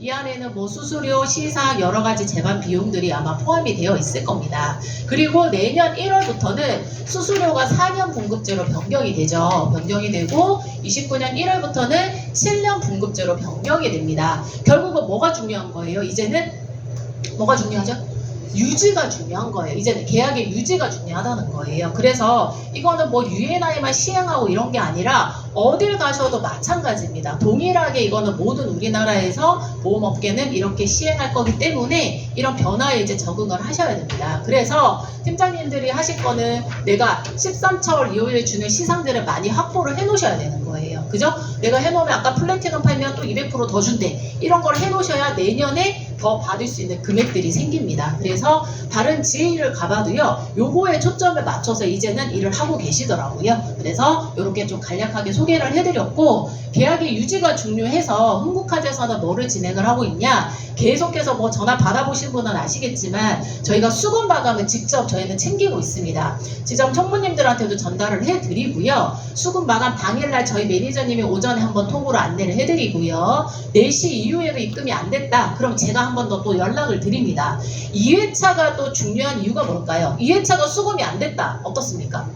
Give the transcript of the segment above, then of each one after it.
이 안에는 뭐 수수료, 시상, 여러 가지 제반 비용들이 아마 포함이 되어 있을 겁니다. 그리고 내년 1월부터는 수수료가 4년 분급제로 변경이 되죠. 변경이 되고 29년 1월부터는 7년 분급제로 변경이 됩니다. 결국은 뭐가 중요한 거예요? 이제는 뭐가 중요하죠? 유지가 중요한 거예요. 이제는 계약의 유지가 중요하다는 거예요. 그래서 이거는 뭐 UNI만 시행하고 이런 게 아니라 어딜 가셔도 마찬가지입니다. 동일하게 이거는 모든 우리나라에서 보험업계는 이렇게 시행할 거기 때문에 이런 변화에 이제 적응을 하셔야 됩니다. 그래서 팀장님들이 하실 거는 내가 13차월 2호일에 주는 시상들을 많이 확보를 해 놓으셔야 되는 거예요. 그죠? 내가 해놓으면 아까 플래티넘 팔면 또 200% 더 준대. 이런 걸 해놓으셔야 내년에 더 받을 수 있는 금액들이 생깁니다. 그래서 다른 지회를 가봐도요, 요거에 초점을 맞춰서 이제는 일을 하고 계시더라고요. 그래서 이렇게 좀 간략하게 소개를 해드렸고, 계약의 유지가 중요해서 흥국화재에서는 뭐를 진행을 하고 있냐, 계속해서 뭐 전화 받아보신 분은 아시겠지만 저희가 수금 마감을 직접 저희는 챙기고 있습니다. 지점 총무님들한테도 전달을 해드리고요. 수금 마감 당일날 저희 매니저님이 오전에 한번 통으로 안내를 해드리고요. 4시 이후에도 입금이 안 됐다. 그럼 제가 한 번 더 또 연락을 드립니다. 2회차가 또 중요한 이유가 뭘까요? 2회차가 수금이 안 됐다. 어떻습니까?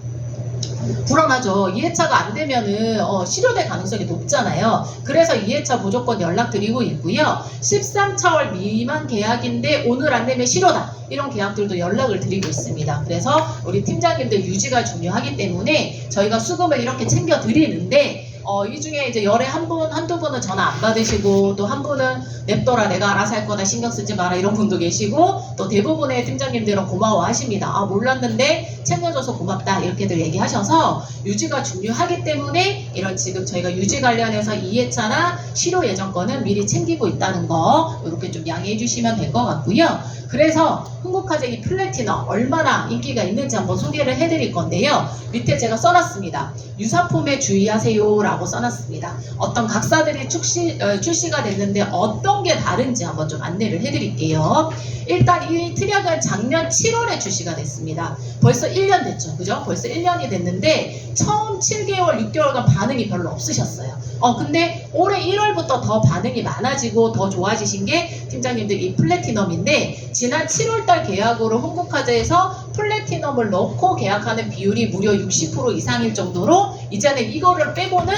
불안하죠. 2회차가 안 되면은 실효될 가능성이 높잖아요. 그래서 2회차 무조건 연락드리고 있고요. 13차월 미만 계약인데 오늘 안 되면 실효다. 이런 계약들도 연락을 드리고 있습니다. 그래서 우리 팀장님들 유지가 중요하기 때문에 저희가 수금을 이렇게 챙겨 드리는데, 이 중에 이제 열에 한두 분은 전화 안 받으시고, 또 한 분은 냅둬라, 내가 알아서 할 거다, 신경 쓰지 마라, 이런 분도 계시고, 또 대부분의 팀장님들은 고마워 하십니다. 아, 몰랐는데 챙겨줘서 고맙다, 이렇게들 얘기하셔서 유지가 중요하기 때문에 이런 지금 저희가 유지 관련해서 2회차나 실효 예정권은 미리 챙기고 있다는 거, 이렇게 좀 양해해 주시면 될 것 같고요. 그래서 흥국화재 이 플래티넘 얼마나 인기가 있는지 한번 소개를 해드릴 건데요. 밑에 제가 써놨습니다. 유사품에 주의하세요 라고 써놨습니다. 어떤 각사들이 출시가 됐는데 어떤 게 다른지 한번 좀 안내를 해드릴게요. 일단 이 트랙은 작년 7월에 출시가 됐습니다. 벌써 1년 됐죠. 그죠? 벌써 1년이 됐는데 처음 7개월, 6개월간 반응이 별로 없으셨어요. 근데 올해 1월부터 더 반응이 많아지고 더 좋아지신 게 팀장님들 이 플래티넘인데, 지난 7월달 계약으로 흥국화재에서 플래티넘을 넣고 계약하는 비율이 무려 60% 이상일 정도로 이제는 이거를 빼고는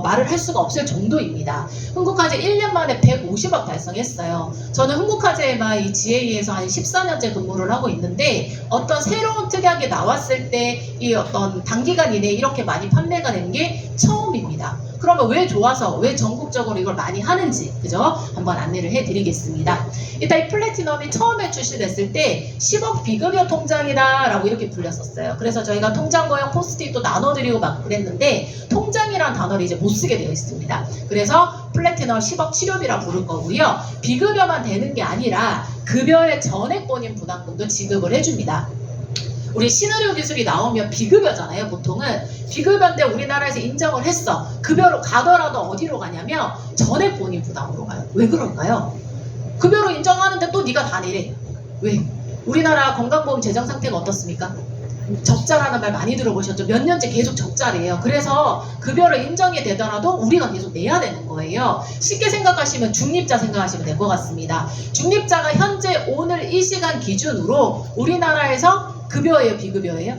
말을 할 수가 없을 정도입니다. 흥국화재 1년 만에 150억 달성했어요. 저는 흥국화재에만 이 GA에서 한 14년째 근무를 하고 있는데, 어떤 새로운 특약이 나왔을 때 이 어떤 단기간 이내에 이렇게 많이 판매가 된 게 처음입니다. 그러면 왜 좋아서, 왜 전국적으로 이걸 많이 하는지, 그죠? 한번 안내를 해드리겠습니다. 일단 이 플래티넘이 처음에 출시됐을 때 10억 비급여 통장이다 라고 이렇게 불렸었어요. 그래서 저희가 통장거형 포스트잇도 나눠드리고 막 그랬는데, 통장이란 단어를 이제 못 쓰게 되어 있습니다. 그래서 플래티넘 10억 치료비라 부를 거고요. 비급여만 되는 게 아니라 급여의 전액본인 부담금도 지급을 해줍니다. 우리 신의료 기술이 나오면 비급여잖아요. 보통은 비급여인데 우리나라에서 인정을 했어. 급여로 가더라도 어디로 가냐면 전액 본인 부담으로 가요. 왜 그럴까요? 급여로 인정하는데 또 네가 다 내래. 왜? 우리나라 건강보험 재정 상태가 어떻습니까? 적자라는 말 많이 들어보셨죠? 몇 년째 계속 적자래요. 그래서 급여를 인정이 되더라도 우리가 계속 내야 되는 거예요. 쉽게 생각하시면 중립자 생각하시면 될 것 같습니다. 중립자가 현재 오늘 이 시간 기준으로 우리나라에서 급여예요, 비급여예요?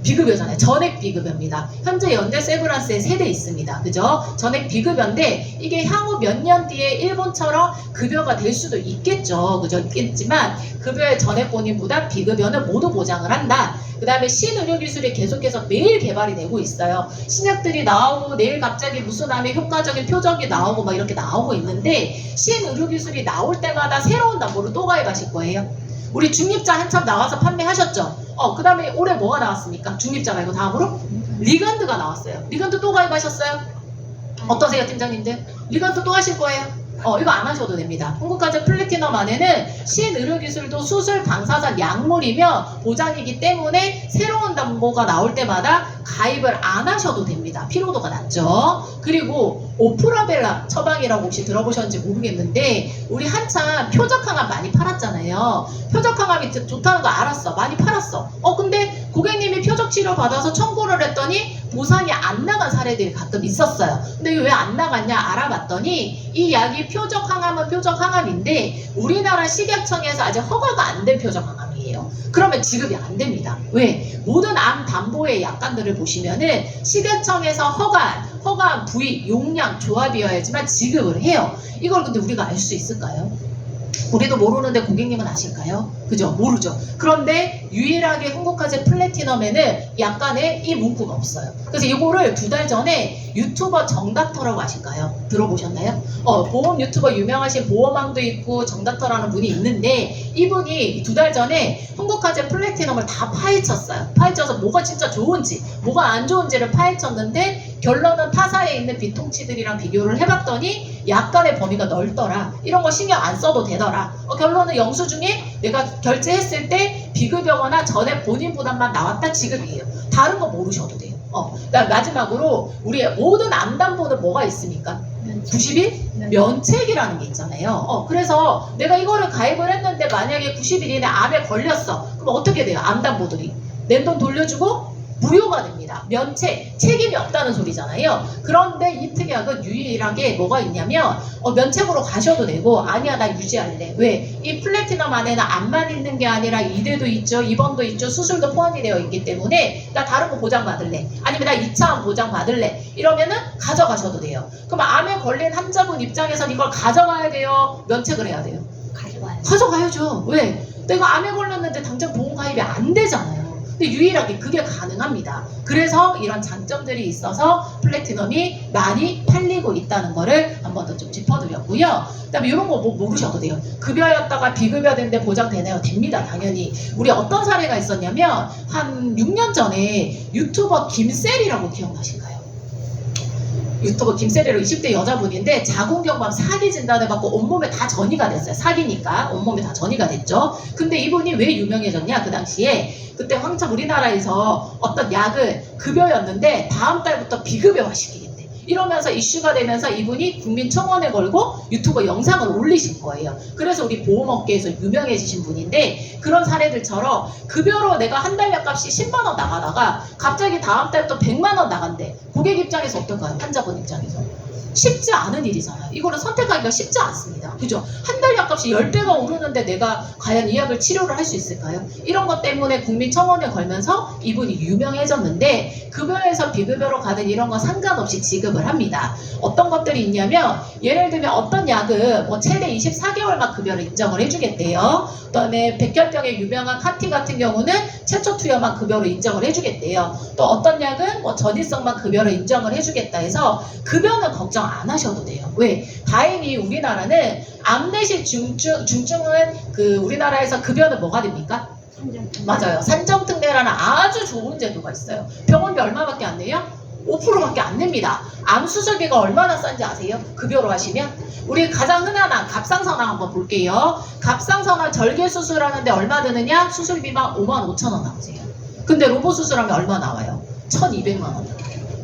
비급여잖아요. 전액 비급여입니다. 현재 연대 세브란스에 3대 있습니다. 그죠? 전액 비급여인데 이게 향후 몇 년 뒤에 일본처럼 급여가 될 수도 있겠죠. 그죠? 있겠지만 급여의 전액 본인 부담, 비급여는 모두 보장을 한다. 그 다음에 신의료기술이 계속해서 매일 개발이 되고 있어요. 신약들이 나오고 내일 갑자기 무슨 암의 효과적인 표적이 나오고 막 이렇게 나오고 있는데, 신의료기술이 나올 때마다 새로운 담보를 또 가입하실 거예요. 우리 중립자 한참 나와서 판매하셨죠? 그 다음에 올해 뭐가 나왔습니까? 중립자 말고 다음으로? 리간드가 나왔어요. 리간드 또 가입하셨어요? 어떠세요, 팀장님들? 리간드 또 하실 거예요? 이거 안 하셔도 됩니다. 흥국화재 플래티넘 안에는 신의료기술도 수술 방사선 약물이며 보장이기 때문에 새로운 담보가 나올 때마다 가입을 안 하셔도 됩니다. 피로도가 낮죠. 그리고 오프라벨라 처방이라고 혹시 들어보셨는지 모르겠는데, 우리 한참 표적항암 많이 팔았잖아요. 표적항암이 좋다는 거 알았어. 많이 팔았어. 근데 고객님이 표적 치료 받아서 청구를 했더니 보상이 안 나간 사례들이 가끔 있었어요. 근데 이게 왜 안 나갔냐 알아봤더니 이 약이 표적 항암은 표적 항암인데 우리나라 식약청에서 아직 허가가 안 된 표적 항암이에요. 그러면 지급이 안 됩니다. 왜? 모든 암 담보의 약관들을 보시면은 식약청에서 허가한 부위, 용량, 조합이어야지만 지급을 해요. 이걸 근데 우리가 알 수 있을까요? 우리도 모르는데 고객님은 아실까요? 그죠? 모르죠. 그런데 유일하게 흥국화재 플래티넘에는 약간의 이 문구가 없어요. 그래서 이거를 2달 전에 유튜버 정닥터라고 아실까요? 들어보셨나요? 보험 유튜버 유명하신 보험왕도 있고 정닥터라는 분이 있는데 이분이 2달 전에 흥국화재 플래티넘을 다 파헤쳤어요. 파헤쳐서 뭐가 진짜 좋은지 뭐가 안 좋은지를 파헤쳤는데 결론은 타사에 있는 비통치들이랑 비교를 해봤더니 약간의 범위가 넓더라. 이런 거 신경 안 써도 되더라. 결론은 영수증에 내가 결제했을 때 비급여거나 전액 본인 부담만 나왔다 지급이에요. 다른 거 모르셔도 돼요. 그다음 마지막으로 우리의 모든 암담보는 뭐가 있습니까? 90일? 면책이라는 게 있잖아요. 그래서 내가 이거를 가입을 했는데 만약에 90일 이내 암에 걸렸어. 그럼 어떻게 돼요? 암담보들이 낸 돈 돌려주고 무효가 됩니다. 면책, 책임이 없다는 소리잖아요. 그런데 이 특약은 유일하게 뭐가 있냐면 면책으로 가셔도 되고 아니야 나 유지할래. 왜? 이 플래티넘 안에는 암만 있는 게 아니라 이대도 있죠. 입원도 있죠. 수술도 포함이 되어 있기 때문에 나 다른 거 보장받을래. 아니면 나 2차 암 보장받을래. 이러면은 가져가셔도 돼요. 그럼 암에 걸린 환자분 입장에선 이걸 가져가야 돼요. 면책을 해야 돼요. 가져가야죠. 왜? 내가 암에 걸렸는데 당장 보험 가입이 안 되잖아요. 근데 유일하게 그게 가능합니다. 그래서 이런 장점들이 있어서 플래티넘이 많이 팔리고 있다는 거를 한 번 더 좀 짚어드렸고요. 그 다음에 이런 거 뭐 모르셔도 돼요. 급여였다가 비급여된데 보장되나요? 됩니다. 당연히. 우리 어떤 사례가 있었냐면 한 6년 전에 유튜버 김셀이라고 기억나실까요? 유튜버 김세리로 20대 여자분인데 자궁경부암 사기 진단을 받고 온몸에 다 전이가 됐어요. 사기니까 온몸에 다 전이가 됐죠. 근데 이분이 왜 유명해졌냐? 그 당시에 그때 황참 우리나라에서 어떤 약을 급여였는데 다음 달부터 비급여화 시키겠대. 이러면서 이슈가 되면서 이분이 국민청원에 걸고 유튜버 영상을 올리신 거예요. 그래서 우리 보험업계에서 유명해지신 분인데 그런 사례들처럼 급여로 내가 한 달 약값이 10만 원 나가다가 갑자기 다음 달부터 100만 원 나간대. 고객 입장에서 어떨까요? 환자분 입장에서. 쉽지 않은 일이잖아요. 이거를 선택하기가 쉽지 않습니다. 그죠? 한 달 약값이 10배가 오르는데 내가 과연 이 약을 치료를 할 수 있을까요? 이런 것 때문에 국민청원에 걸면서 이분이 유명해졌는데 급여에서 비급여로 가든 이런 거 상관없이 지급을 합니다. 어떤 것들이 있냐면 예를 들면 어떤 약은 뭐 최대 24개월만 급여를 인정을 해주겠대요. 그다음에 백혈병의 유명한 카티 같은 경우는 최초 투여만 급여로 인정을 해주겠대요. 또 어떤 약은 뭐 전이성만 급여로 인정을 해주겠다 해서 급여는 걱정 안 하셔도 돼요. 왜? 다행히 우리나라는 암내시 중증은 그 우리나라에서 급여는 뭐가 됩니까? 맞아요. 산정특례라는 아주 좋은 제도가 있어요. 병원비 얼마밖에 안 내요? 5%밖에 안 냅니다. 암 수술비가 얼마나 싼지 아세요? 급여로 하시면? 우리 가장 흔한 암, 갑상선암 한번 볼게요. 갑상선암 절개 수술하는데 얼마 드느냐? 수술비만 55,000원 나오세요. 근데 로봇 수술하면 얼마 나와요? 1,200만 원 나와요.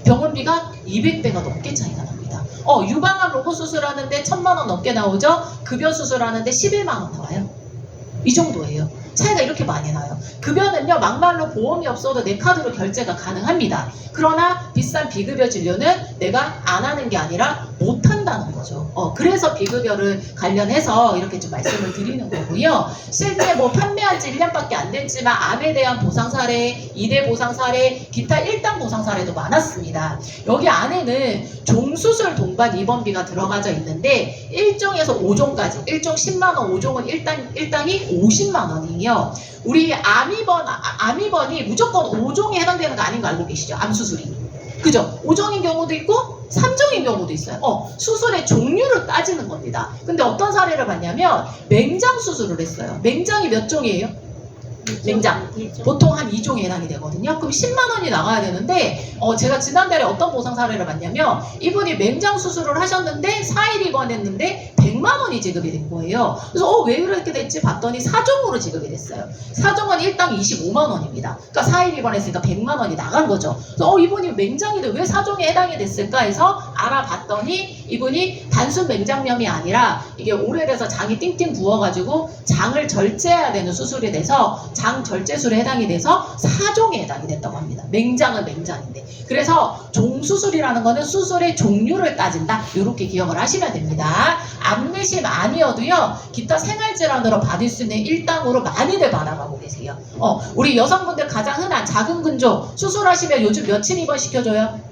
병원비가 200배가 넘게 차이가 납니다. 유방암 로봇 수술하는데 1,000만 원 넘게 나오죠? 급여 수술하는데 11만 원 나와요. 이 정도예요. 차이가 이렇게 많이 나요. 급여는요 막말로 보험이 없어도 내 카드로 결제가 가능합니다. 그러나 비싼 비급여 진료는 내가 안 하는 게 아니라 못 한다는 거죠. 그래서 비급여를 관련해서 이렇게 좀 말씀을 드리는 거고요. 실제 뭐 판매한 지 1년밖에 안 됐지만 암에 대한 보상 사례, 2대 보상 사례, 기타 1당 보상 사례도 많았습니다. 여기 안에는 종수술 동반 입원비가 들어가져 있는데 1종에서 5종까지 1종 10만 원, 5종은 1당이 50만 원이에요. 우리 암입원이 무조건 5종에 해당되는 거 아닌 거 알고 계시죠? 암수술이. 그죠? 5종인 경우도 있고 3종인 경우도 있어요. 수술의 종류를 따지는 겁니다. 근데 어떤 사례를 봤냐면 맹장 수술을 했어요. 맹장이 몇 종이에요? 맹장. 보통 한 2종에 해당이 되거든요. 그럼 10만 원이 나가야 되는데 제가 지난달에 어떤 보상 사례를 봤냐면 이분이 맹장 수술을 하셨는데 4일 입원했는데 100만 100만 원이 지급이 된 거예요. 그래서 왜 이렇게 됐지 봤더니 사종으로 지급이 됐어요. 사종은 일당 25만 원입니다. 그러니까 4일 입원했으니까 100만 원이 나간 거죠. 그래서 이분이 맹장인데 왜 사종에 해당이 됐을까 해서 알아봤더니 이분이 단순 맹장염이 아니라 이게 오래돼서 장이 띵띵 부어가지고 장을 절제해야 되는 수술이 돼서 장 절제술에 해당이 돼서 사종에 해당이 됐다고 합니다. 맹장은 맹장인데. 그래서 종수술이라는 거는 수술의 종류를 따진다. 이렇게 기억을 하시면 됩니다. 암내심 아니어도요. 기타 생활질환으로 받을 수 있는 일당으로 많이들 받아가고 계세요. 우리 여성분들 가장 흔한 작은 근조 수술하시면 요즘 며칠 입원시켜줘요?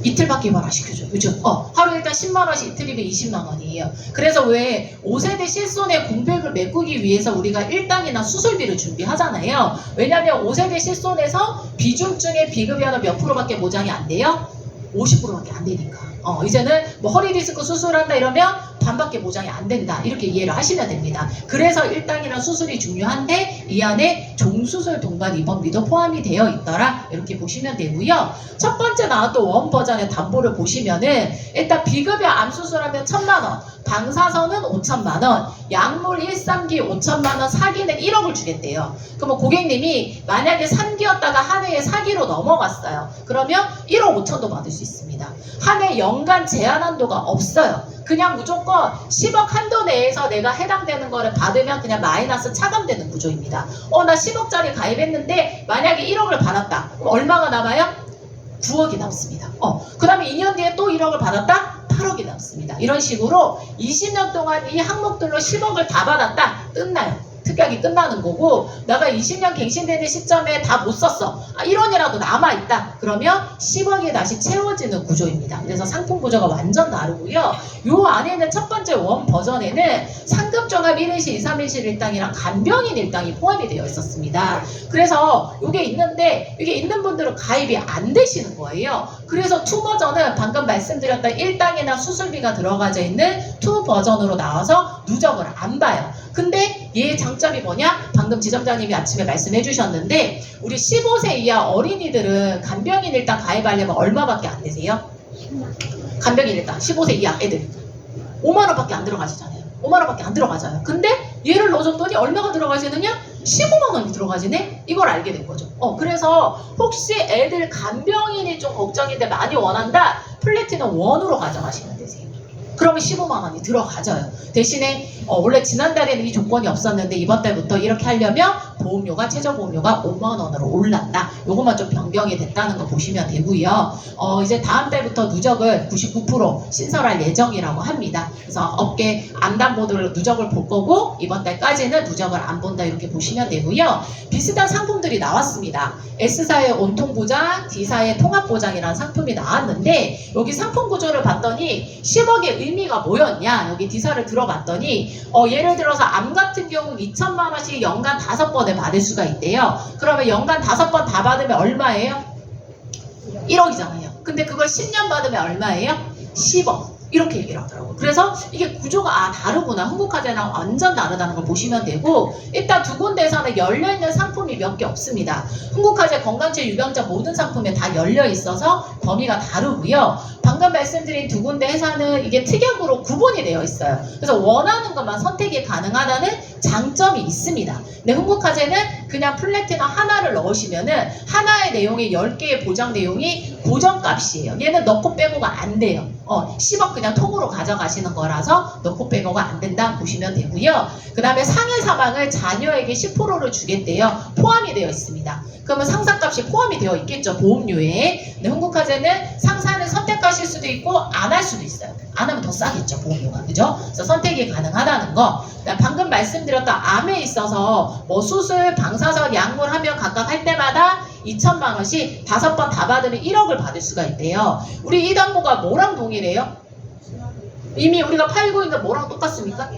이틀밖에 입원 안 시켜줘요. 요즘 하루 일단 10만 원씩 이틀이면 20만 원이에요. 그래서 왜 5세대 실손의 공백을 메꾸기 위해서 우리가 일당이나 수술비를 준비하잖아요. 왜냐하면 5세대 실손에서 비중증의 비급여는 몇 프로밖에 보장이 안 돼요? 50%밖에 안 되니까. 이제는 뭐 허리디스크 수술한다 이러면 반밖에 보장이 안 된다. 이렇게 이해를 하시면 됩니다. 그래서 일당이랑 수술이 중요한데 이 안에 종수술 동반 입원비도 포함이 되어 있더라. 이렇게 보시면 되고요. 첫 번째 나왔던 원 버전의 담보를 보시면은 일단 비급여 암수술하면 1,000만 원, 방사선은 5천만 원, 약물 1, 3기 5천만 원, 사기는 1억을 주겠대요. 그럼 고객님이 만약에 3기였다가 한 해에 4기로 넘어갔어요. 그러면 1억 5천도 받을 수 있습니다. 한 해 연간 제한 한도가 없어요. 그냥 무조건 10억 한도 내에서 내가 해당되는 거를 받으면 그냥 마이너스 차감되는 구조입니다. 나 10억짜리 가입했는데 만약에 1억을 받았다. 그럼 얼마가 남아요? 9억이 남습니다. 그 다음에 2년 뒤에 또 1억을 받았다? 8억이 남습니다. 이런 식으로 20년 동안 이 항목들로 10억을 다 받았다? 끝나요. 특약이 끝나는 거고 내가 20년 갱신되는 시점에 다 못 썼어. 1원이라도 남아있다. 그러면 10억이 다시 채워지는 구조입니다. 그래서 상품 구조가 완전 다르고요. 요 안에는 첫 번째 원 버전에는 상급종합 1일실, 2, 3일실 일당이랑 간병인 일당이 포함이 되어 있었습니다. 그래서 이게 있는데 이게 있는 분들은 가입이 안 되시는 거예요. 그래서 2 버전은 방금 말씀드렸던 일당이나 수술비가 들어가져 있는 2 버전으로 나와서 누적을 안 봐요. 근데 얘의 장점이 뭐냐? 방금 지점장님이 아침에 말씀해 주셨는데 우리 15세 이하 어린이들은 간병인 일당 가입하려면 얼마밖에 안 되세요? 간병인 일당 15세 이하 애들 5만 원밖에 안 들어가시잖아요. 5만 원밖에 안 들어가잖아요. 근데 얘를 넣어줬더니 얼마가 들어가시느냐? 15만 원이 들어가지네? 이걸 알게 된 거죠. 그래서 혹시 애들 간병인이 좀 걱정인데 많이 원한다? 플래티넘 1으로 가져가시면 되세요. 그러면 15만 원이 들어가져요. 대신에 원래 지난달에는 이 조건이 없었는데 이번 달부터 이렇게 하려면 보험료가 최저 보험료가 5만 원으로 올랐다. 요것만 좀 변경이 됐다는 거 보시면 되고요. 이제 다음 달부터 누적을 99% 신설할 예정이라고 합니다. 그래서 업계 암담보도를 누적을 볼 거고 이번 달까지는 누적을 안 본다 이렇게 보시면 되고요. 비슷한 상품들이 나왔습니다. S사의 온통보장, D사의 통합보장이라는 상품이 나왔는데 여기 상품 구조를 봤더니 10억의 의미가 뭐였냐? 여기 D사를 들어봤더니 예를 들어서 암 같은 경우 2천만 원씩 연간 5번을 받을 수가 있대요. 그러면 연간 5번 다 받으면 얼마예요? 1억이잖아요. 근데 그걸 10년 받으면 얼마예요? 10억. 이렇게 얘기를 하더라고요. 그래서 이게 구조가 다르구나. 흥국화재랑 완전 다르다는 걸 보시면 되고 일단 두 군데에서는 열려있는 상품이 몇 개 없습니다. 흥국화재 건강제 유병자 모든 상품에 다 열려있어서 범위가 다르고요. 방금 말씀드린 두 군데 회사는 이게 특약으로 구분이 되어 있어요. 그래서 원하는 것만 선택이 가능하다는 장점이 있습니다. 근데 흥국화재는 그냥 플래티넘 하나를 넣으시면은 하나의 내용이 10개의 보장 내용이 고정값이에요. 얘는 넣고 빼고가 안 돼요. 10억 그냥 통으로 가져가시는 거라서 넣고 빼고가 안 된다 보시면 되고요. 그 다음에 상해 사망을 자녀에게 10%를 주겠대요. 포함이 되어 있습니다. 그러면 상사값이 포함이 되어 있겠죠. 보험료에. 근데 흥국화재는 상사는 선택하실 수도 있고 안 할 수도 있어요. 안 하면 더 싸겠죠. 보험료가. 그죠? 그래서 선택이 가능하다는 거. 방금 말씀드렸던 암에 있어서 뭐 수술, 방사선, 약물 하면 각각 할 때마다 2천만 원씩 5번 다 받으면 1억을 받을 수가 있대요. 우리 이 담보가 뭐랑 동일해요? 이미 우리가 팔고 있는 뭐랑 똑같습니까?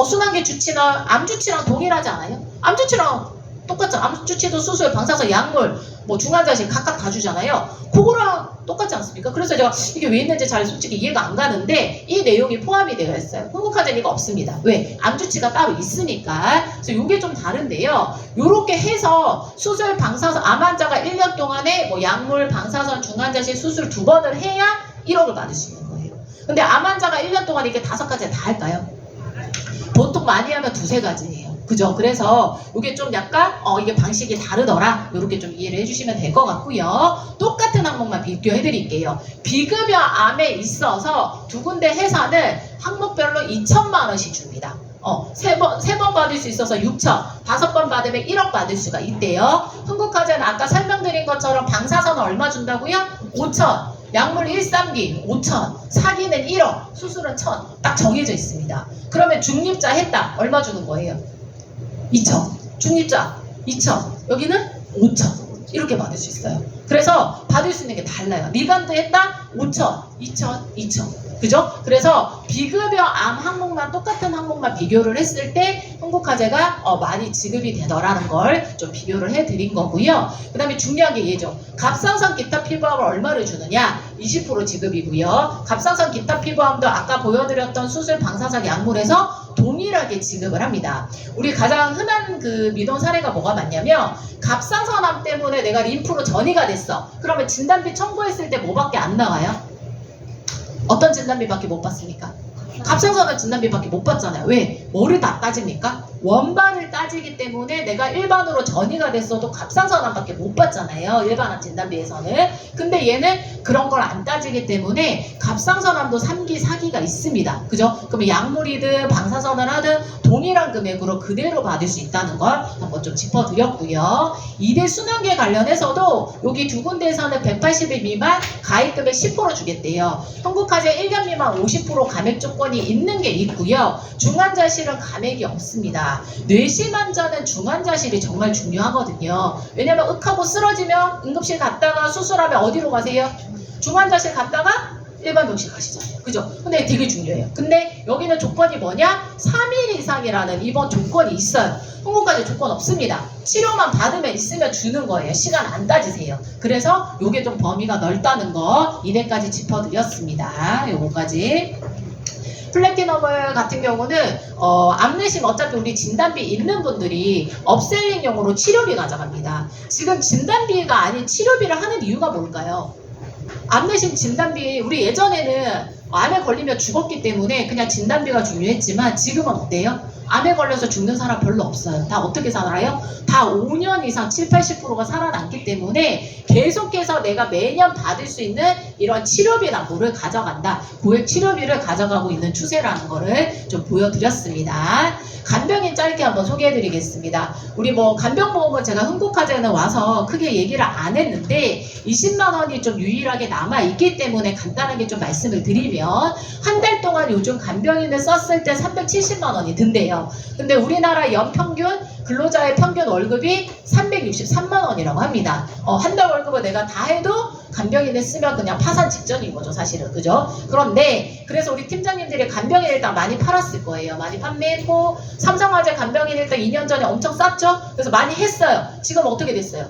순환계 주치나 암주치랑 동일하지 않아요? 암주치랑 똑같죠. 암주치도 수술, 방사선, 약물, 뭐 중환자실 각각 다 주잖아요. 그거랑 똑같지 않습니까? 그래서 제가 이게 왜 있는지 잘 솔직히 이해가 안 가는데 이 내용이 포함이 되어 있어요. 흥국화재는 이거 없습니다. 왜? 암주치가 따로 있으니까. 그래서 이게 좀 다른데요. 요렇게 해서 수술, 방사선, 암 환자가 1년 동안에 뭐 약물, 방사선, 중환자실 수술 2번을 해야 1억을 받을 수 있는 거예요. 근데 암 환자가 1년 동안 이게 5가지 다 할까요? 보통 많이 하면 2-3가지예요. 그죠? 그래서 이게 좀 약간 이게 방식이 다르더라. 이렇게 좀 이해를 해주시면 될 것 같고요. 똑같은 항목만 비교해 드릴게요. 비급여 암에 있어서 두 군데 회사는 항목별로 2천만 원씩 줍니다. 세 번 받을 수 있어서 6천, 5번 받으면 1억 받을 수가 있대요. 흥국화재는 아까 설명드린 것처럼 방사선은 얼마 준다고요? 5천. 약물 1-3기 5천, 사기는 1억, 수술은 1,000. 딱 정해져 있습니다. 그러면 중립자 했다. 얼마 주는 거예요? 2천. 중립자 2천. 여기는 5천. 이렇게 받을 수 있어요. 그래서 받을 수 있는 게 달라요. 미간도 했다? 5천, 2천, 2천. 그죠? 그래서 비급여 암 항목만 똑같은 항목만 비교를 했을 때 흥국화재가 많이 지급이 되더라는 걸 좀 비교를 해드린 거고요. 그 다음에 중요한 게 얘죠. 갑상선 기타 피부암을 얼마를 주느냐? 20% 지급이고요. 갑상선 기타 피부암도 아까 보여드렸던 수술 방사선 약물에서 동일하게 지급을 합니다. 우리 가장 흔한 그 미돈 사례가 뭐가 많냐면 갑상선암 때문에 내가 림프로 전이가 됐어. 그러면 진단비 청구했을 때 뭐밖에 안 나와요? 어떤 진단비밖에 못 받습니까? 갑상선암 진단비밖에 못 받잖아요. 왜? 뭐를 다 따집니까? 원반을 따지기 때문에 내가 일반으로 전이가 됐어도 갑상선암밖에 못 받잖아요. 일반암 진단비에서는. 근데 얘는 그런 걸 안 따지기 때문에 갑상선암도 3기, 4기가 있습니다. 그죠? 그러면 약물이든 방사선을 하든 동일한 금액으로 그대로 받을 수 있다는 걸 한번 좀 짚어드렸고요. 2대 순환계 관련해서도 여기 두 군데에서는 180일 미만 가입금액 10% 주겠대요. 흥국화재 1년 미만 50% 감액 조건이 있는 게 있고요. 중환자실은 감액이 없습니다. 뇌심 환자는 중환자실이 정말 중요하거든요. 왜냐면 윽하고 쓰러지면 응급실 갔다가 수술하면 어디로 가세요? 중환자실 갔다가 일반 병실 가시잖아요. 그죠? 근데 되게 중요해요. 근데 여기는 조건이 뭐냐? 3일 이상이라는 입원 조건이 있어요. 흥국화재 조건 없습니다. 치료만 받으면 있으면 주는 거예요. 시간 안 따지세요. 그래서 요게 좀 범위가 넓다는 거 이래까지 짚어드렸습니다. 요거까지. 플래티넘을 같은 경우는 암내심 어차피 우리 진단비 있는 분들이 업셀링용으로 치료비 가져갑니다. 지금 진단비가 아닌 치료비를 하는 이유가 뭘까요? 암내심 진단비 우리 예전에는 암에 걸리면 죽었기 때문에 그냥 진단비가 중요했지만 지금은 어때요? 암에 걸려서 죽는 사람 별로 없어요. 다 어떻게 살아요? 다 5년 이상 70-80%가 살아남기 때문에 계속해서 내가 매년 받을 수 있는 이런 치료비나 뭐를 가져간다. 고액 치료비를 가져가고 있는 추세라는 거를 좀 보여드렸습니다. 간병인 짧게 한번 소개해드리겠습니다. 우리 간병보험은 제가 흥국화재는 와서 크게 얘기를 안 했는데 20만 원이 좀 유일하게 남아있기 때문에 간단하게 좀 말씀을 드리면 한 달 동안 요즘 간병인을 썼을 때 370만 원이 든대요. 근데 우리나라 연평균 근로자의 평균 월급이 363만 원이라고 합니다. 한 달 월급을 내가 다 해도 간병인을 쓰면 그냥 파산 직전인 거죠, 사실은. 그죠? 그런데 그래서 우리 팀장님들이 간병인 일단 많이 팔았을 거예요. 많이 판매했고 삼성화재 간병인 일단 2년 전에 엄청 쌌죠? 그래서 많이 했어요. 지금 어떻게 됐어요?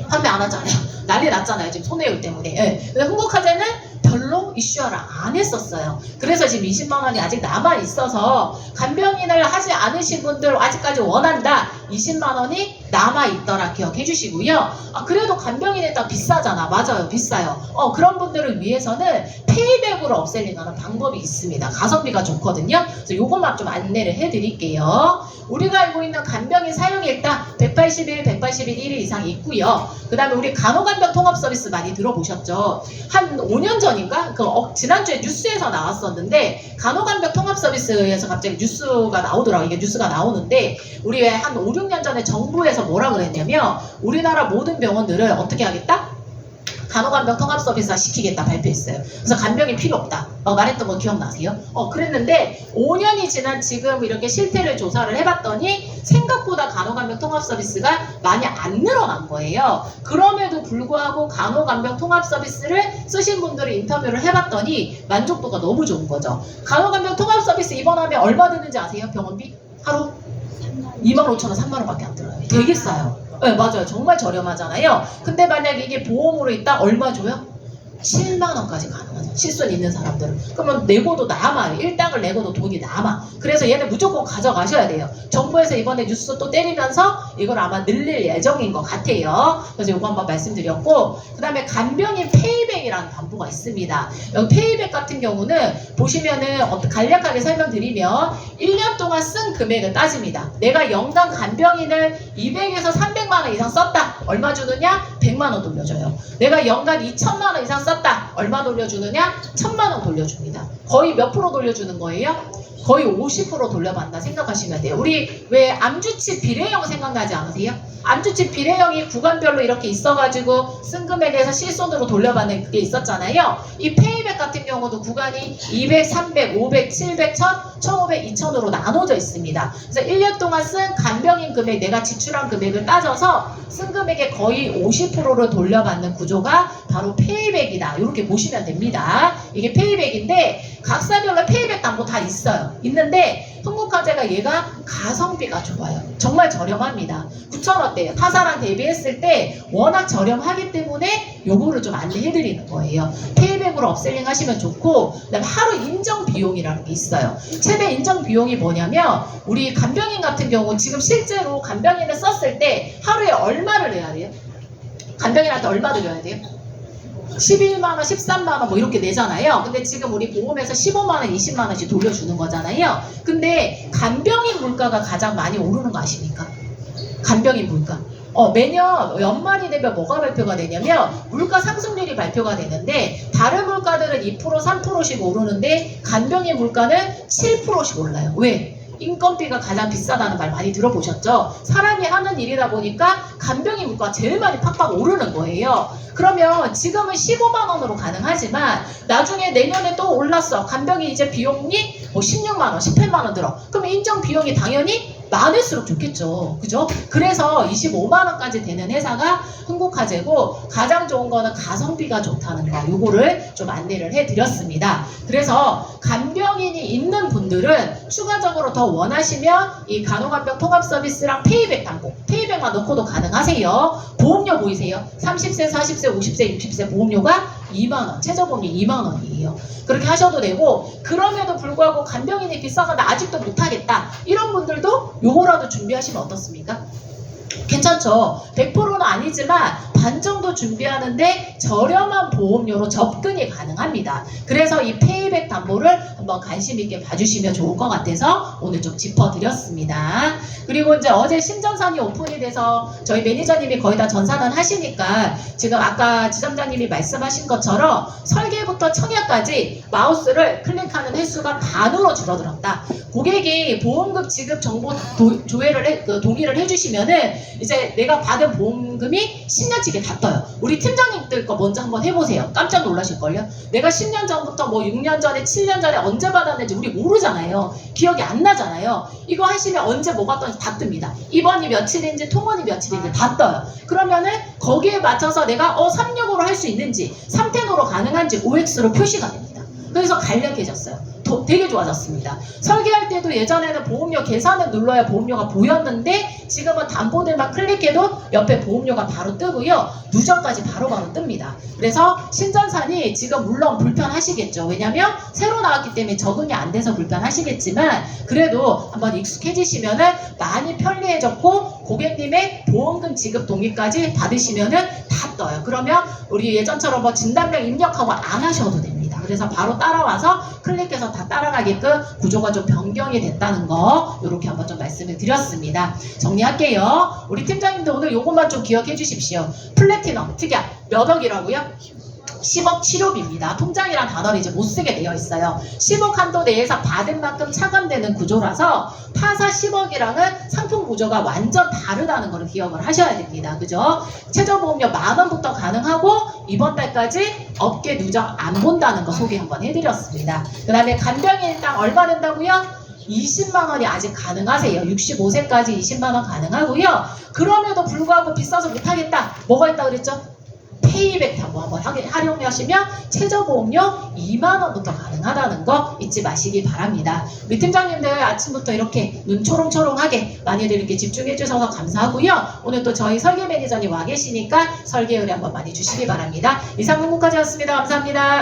판매 안 하잖아요. 난리 났잖아요. 지금 손해율 때문에. 예. 근데 흥국화재는 별로 이슈화를 안 했었어요. 그래서 지금 20만 원이 아직 남아 있어서 간병인을 하지 않으신 분들 아직까지 원한다. 20만 원이 남아 있더라 기억해 주시고요. 그래도 간병인에 따라 비싸잖아. 맞아요. 비싸요. 그런 분들을 위해서는 페이백으로 업셀링하는 방법이 있습니다. 가성비가 좋거든요. 그래서 요것만 좀 안내를 해드릴게요. 우리가 알고 있는 간병인 사용일당 180일, 181일 이상 있고요. 그 다음에 우리 간호간병 통합 서비스 많이 들어보셨죠? 한 5년 전인가? 지난주에 뉴스에서 나왔었는데 간호간병 통합 서비스에서 갑자기 뉴스가 나오더라고요. 이게 뉴스가 나오는데 우리 왜 한 5, 6년 전에 정부에서 뭐라 그랬냐면 우리나라 모든 병원들을 어떻게 하겠다? 간호간병 통합 서비스화 시키겠다 발표했어요. 그래서 간병이 필요 없다. 말했던 거 기억나세요? 그랬는데 5년이 지난 지금 이렇게 실태를 조사를 해봤더니 생각보다 간호간병 통합 서비스가 많이 안 늘어난 거예요. 그럼에도 불구하고 간호간병 통합 서비스를 쓰신 분들을 인터뷰를 해봤더니 만족도가 너무 좋은 거죠. 간호간병 통합 서비스 입원하면 얼마 드는지 아세요? 병원비? 하루? 25,000원, 3만원밖에 안 들어요. 되게 싸요. 네, 맞아요. 정말 저렴하잖아요. 근데 만약에 이게 보험으로 있다 얼마 줘요? 7만 원까지 가능하죠. 실손 있는 사람들은. 그러면 내고도 남아요. 일당을 내고도 돈이 남아. 그래서 얘는 무조건 가져가셔야 돼요. 정부에서 이번에 뉴스 또 때리면서 이걸 아마 늘릴 예정인 것 같아요. 그래서 이거 한번 말씀드렸고, 그 다음에 간병인 페이백이라는 담보가 있습니다. 여기 페이백 같은 경우는 보시면은 간략하게 설명드리면 1년 동안 쓴 금액을 따집니다. 내가 연간 간병인을 200에서 300만 원 이상 썼다. 얼마 주느냐? 100만 원 돌려줘요. 내가 연간 2천만 원 이상 썼다. 얼마 돌려주느냐? 1000만 원 돌려줍니다. 거의 몇 프로 돌려주는 거예요? 거의 50% 돌려받는다 생각하시면 돼요. 우리 왜 암주치 비례형 생각나지 않으세요? 암주치 비례형이 구간별로 이렇게 있어가지고 쓴 금액에서 실손으로 돌려받는 그게 있었잖아요. 이 페이백 같은 경우도 구간이 200, 300, 500, 700, 1000, 1500, 2000으로 나눠져 있습니다. 그래서 1년 동안 쓴 간병인 금액, 내가 지출한 금액을 따져서 쓴 금액의 거의 50%를 돌려받는 구조가 바로 페이백이다. 이렇게 보시면 됩니다. 이게 페이백인데 각사별로 페이백 담보 다 있어요. 있는데 흥국화재가 얘가 가성비가 좋아요. 정말 저렴합니다. 9,000원대예요. 타사랑 대비했을 때 워낙 저렴하기 때문에 요거를 좀 안내해드리는 거예요. 페이백으로 업셀링 하시면 좋고, 그다음에 하루 인정 비용이라는 게 있어요. 최대 인정 비용이 뭐냐면 우리 간병인 같은 경우 지금 실제로 간병인을 썼을 때 하루에 얼마를 내야 돼요? 간병인한테 얼마 드려야 돼요? 11만원, 13만원 뭐 이렇게 내잖아요. 근데 지금 우리 보험에서 15만원, 20만원씩 돌려주는 거잖아요. 근데 간병인 물가가 가장 많이 오르는 거 아십니까? 간병인 물가. 매년 연말이 되면 뭐가 발표가 되냐면 물가 상승률이 발표가 되는데 다른 물가들은 2%, 3%씩 오르는데 간병인 물가는 7%씩 올라요. 왜? 인건비가 가장 비싸다는 말 많이 들어보셨죠? 사람이 하는 일이다 보니까 간병인 물가가 제일 많이 팍팍 오르는 거예요. 그러면 지금은 15만 원으로 가능하지만 나중에 내년에 또 올랐어. 간병인 이제 비용이 뭐 16만 원, 18만 원 들어. 그럼 인정 비용이 당연히 많을수록 좋겠죠. 그죠? 그래서 25만 원까지 되는 회사가 흥국화재고 가장 좋은 거는 가성비가 좋다는 거. 요거를 좀 안내를 해드렸습니다. 그래서 간병인이 있는 분들은 추가적으로 더 원하시면 이 간호간병 통합 서비스랑 페이백 담보, 페이백만 넣고도 가능하세요. 보험료 보이세요? 30세, 40세, 50세, 60세 보험료가 2만원, 최저보험료 2만원이에요. 그렇게 하셔도 되고, 그럼에도 불구하고 간병인이 비싸서 나 아직도 못하겠다 이런 분들도 요거라도 준비하시면 어떻습니까? 괜찮죠? 100%는 아니지만 반 정도 준비하는데 저렴한 보험료로 접근이 가능합니다. 그래서 이 페이백 담보를 한번 관심 있게 봐주시면 좋을 것 같아서 오늘 좀 짚어드렸습니다. 그리고 이제 어제 신전산이 오픈이 돼서 저희 매니저님이 거의 다 전산을 하시니까 지금 아까 지점장님이 말씀하신 것처럼 설계부터 청약까지 마우스를 클릭하는 횟수가 반으로 줄어들었다. 고객이 보험금 지급 정보 동의를 해주시면은 이제 내가 받은 보험금이 10년치게 다 떠요. 우리 팀장님들 거 먼저 한번 해보세요. 깜짝 놀라실걸요? 내가 10년 전부터 뭐 6년 전에 7년 전에 언제 받았는지 우리 모르잖아요. 기억이 안 나잖아요. 이거 하시면 언제 뭐 받던지 다 뜹니다. 입원이 며칠인지 통원이 며칠인지 다 떠요. 그러면은 거기에 맞춰서 내가 365로 할 수 있는지 310으로 가능한지 OX로 표시가 됩니다. 그래서 간략해졌어요. 되게 좋아졌습니다. 설계할 때도 예전에는 보험료 계산을 눌러야 보험료가 보였는데 지금은 담보들만 클릭해도 옆에 보험료가 바로 뜨고요. 누적까지 바로바로 뜹니다. 그래서 신전산이 지금 물론 불편하시겠죠. 왜냐면 새로 나왔기 때문에 적응이 안 돼서 불편하시겠지만 그래도 한번 익숙해지시면은 많이 편리해졌고 고객님의 보험금 지급 동의까지 받으시면은 다 떠요. 그러면 우리 예전처럼 뭐 진단명 입력하고 안 하셔도 됩니다. 그래서 바로 따라와서 클릭해서 다 따라가게끔 구조가 좀 변경이 됐다는 거 이렇게 한번 좀 말씀을 드렸습니다. 정리할게요. 우리 팀장님도 오늘 요것만 좀 기억해 주십시오. 플래티넘 특약 몇 억이라고요? 10억 치료비입니다. 통장이란 단어를 이제 못 쓰게 되어 있어요. 10억 한도 내에서 받은 만큼 차감되는 구조라서 타사 10억이랑은 상품 구조가 완전 다르다는 걸 기억을 하셔야 됩니다. 그죠? 최저보험료 10,000원부터 가능하고 이번 달까지 업계 누적 안 본다는 거 소개 한번 해드렸습니다. 그 다음에 간병인당 얼마 된다고요? 20만 원이 아직 가능하세요. 65세까지 20만 원 가능하고요. 그럼에도 불구하고 비싸서 못하겠다. 뭐가 있다 그랬죠? K백 타고 한번 활용하시면 최저보험료 2만 원부터 가능하다는 거 잊지 마시기 바랍니다. 우리 팀장님들 아침부터 이렇게 눈 초롱초롱하게 많이들 이렇게 집중해 주셔서 감사하고요. 오늘 또 저희 설계 매니저님 와 계시니까 설계 의뢰 한번 많이 주시기 바랍니다. 이상 공부까지였습니다. 감사합니다.